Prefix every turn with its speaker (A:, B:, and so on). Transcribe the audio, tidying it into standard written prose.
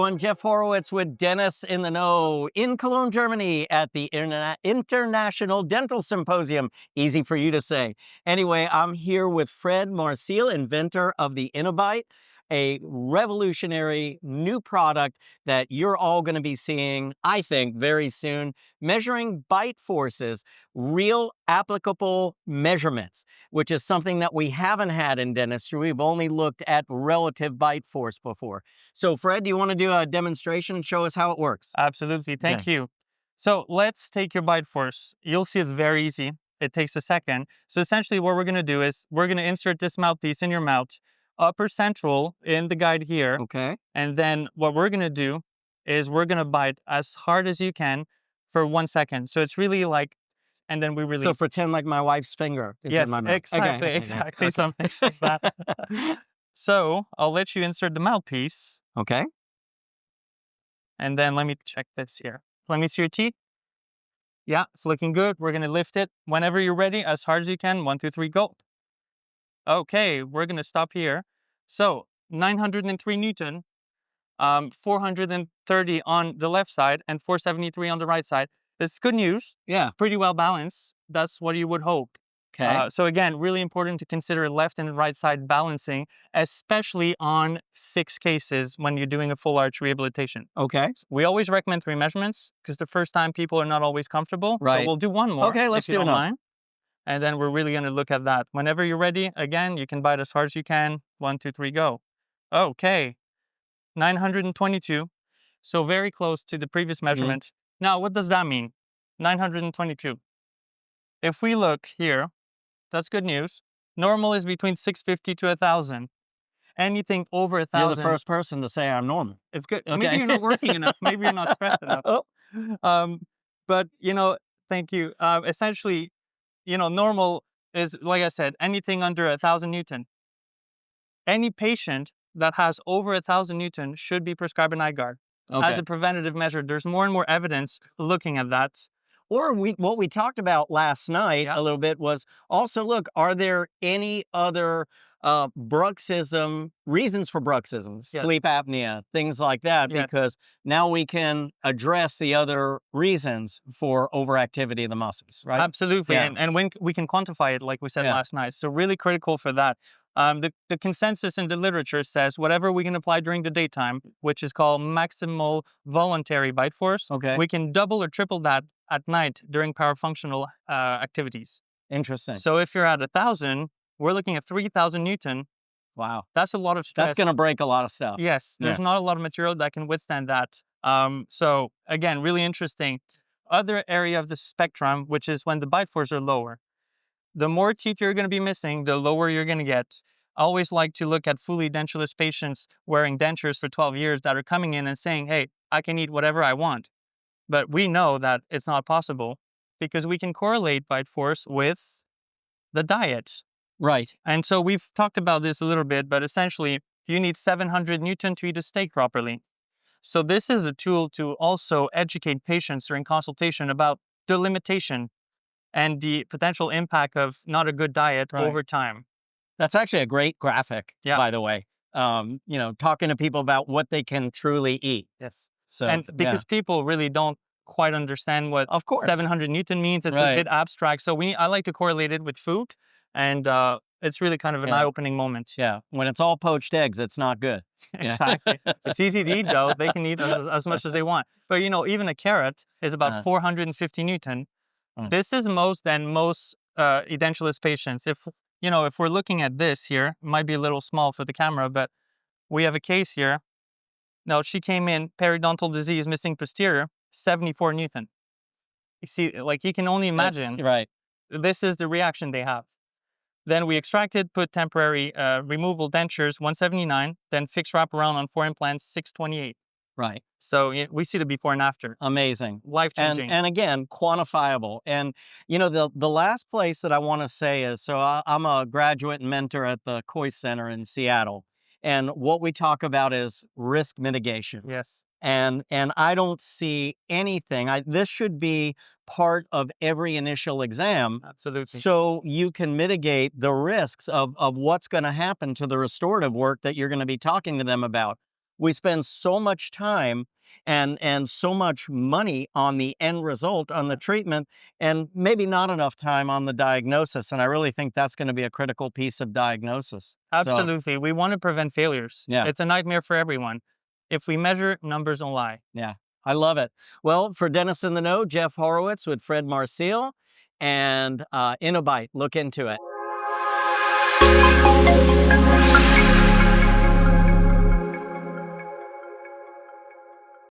A: I'm Jeff Horowitz with Dentists in the Know in Cologne, Germany at the International Dental Symposium. Easy for you to say. Anyway, I'm here with Fred Marcil, inventor of the InnoBite, a revolutionary new product that you're all going to be seeing, I think, very soon, measuring bite forces, real applicable measurements, which is something that we haven't had in dentistry. We've only looked at relative bite force before. So Fred, do you want to do a demonstration and show us how it works?
B: Absolutely. Thank you. So let's take your bite force. You'll see it's very easy. It takes a second. So essentially what we're going to do is we're going to insert this mouthpiece in your mouth, upper central in the guide here.
A: Okay.
B: And then what we're going to do is we're going to bite as hard as you can for 1 second. So it's really like, and then we release.
A: So pretend like my wife's finger is in my mouth.
B: Exactly,
A: Okay.
B: exactly,
A: Okay.
B: something like that. So I'll let you insert the mouthpiece.
A: Okay.
B: And then let me check this here. Let me see your teeth. Yeah, it's looking good. We're going to lift it whenever you're ready, as hard as you can. 1, 2, 3, go. Okay, we're going to stop here. So 903 Newton, 430 on the left side and 473 on the right side. This is good news.
A: Yeah.
B: Pretty well balanced. That's what you would hope.
A: Okay.
B: So again, really important to consider left and right side balancing, especially on fixed cases when you're doing a full arch rehabilitation.
A: Okay.
B: We always recommend 3 measurements because the first time people are not always comfortable.
A: Right.
B: So we'll do 1 more.
A: Okay, let's
B: if you
A: do
B: don't
A: another.
B: mind. And then we're really going to look at that. Whenever you're ready, again, you can bite as hard as you can. 1, 2, 3, go. Okay. 922. So very close to the previous measurement. Now, what does that mean? 922. If we look here, that's good news. Normal is between 650 to 1,000. Anything over 1,000.
A: You're the first person to say I'm normal.
B: It's good.
A: Okay.
B: Maybe you're not working enough. Maybe you're not stressed enough. But, thank you. Essentially, normal is, like I said, anything under 1,000 Newton. Any patient that has over 1,000 Newton should be prescribed an eye guard.
A: Okay.
B: As a preventative measure. There's more and more evidence looking at that.
A: Or what we talked about last night a little bit was also, look, are there any other bruxism, reasons for bruxism, sleep apnea, things like that? Because now we can address the other reasons for overactivity of the muscles, right?
B: Absolutely.
A: Yeah.
B: And when we can quantify it, like we said last night. So really critical for that. The consensus in the literature says whatever we can apply during the daytime, which is called maximal voluntary bite force, we can double or triple that at night during parafunctional activities.
A: Interesting.
B: So if you're at 1,000, we're looking at 3,000 Newton.
A: Wow.
B: That's a lot of stress.
A: That's going to break a lot of stuff.
B: Yes. There's not a lot of material that can withstand that. So again, really interesting. Other area of the spectrum, which is when the bite force are lower. The more teeth you're going to be missing, the lower you're going to get. I always like to look at fully dentulous patients wearing dentures for 12 years that are coming in and saying, hey, I can eat whatever I want. But we know that it's not possible because we can correlate bite force with the diet.
A: Right.
B: And so we've talked about this a little bit, but essentially you need 700 Newton to eat a steak properly. So this is a tool to also educate patients during consultation about the limitation and the potential impact of not a good diet over time.
A: That's actually a great graphic, by the way. Talking to people about what they can truly eat.
B: Yes.
A: So,
B: and because people really don't quite understand what 700 Newton means, it's a bit abstract. So I like to correlate it with food, and it's really kind of an eye-opening moment.
A: Yeah. When it's all poached eggs, it's not good.
B: Exactly. It's easy to eat, though. They can eat as much as they want. But, even a carrot is about 450 Newton. This is most edentulous patients. If we're looking at this here, it might be a little small for the camera, but we have a case here. Now, she came in, periodontal disease, missing posterior, 74 Newton. You see, like you can only imagine. This is the reaction they have. Then we extracted, put temporary removal dentures, 179, then fixed wraparound on 4 implants, 628.
A: Right.
B: So we see the before and after.
A: Amazing.
B: Life-changing.
A: And again, quantifiable. And, the last place that I want to say is, so I'm a graduate and mentor at the Coy Center in Seattle. And what we talk about is risk mitigation.
B: Yes.
A: And I don't see anything. This should be part of every initial exam.
B: Absolutely.
A: So you can mitigate the risks of what's going to happen to the restorative work that you're going to be talking to them about. we spend so much time and so much money on the end result, on the treatment, and maybe not enough time on the diagnosis. And I really think that's going to be a critical piece of diagnosis.
B: Absolutely. We want to prevent failures.
A: Yeah.
B: It's a nightmare for everyone. If we measure, numbers don't lie.
A: Yeah, I love it. Well, for Dennis in the Know, Jeff Horowitz with Fred Marcil and InnoBite. Look into it.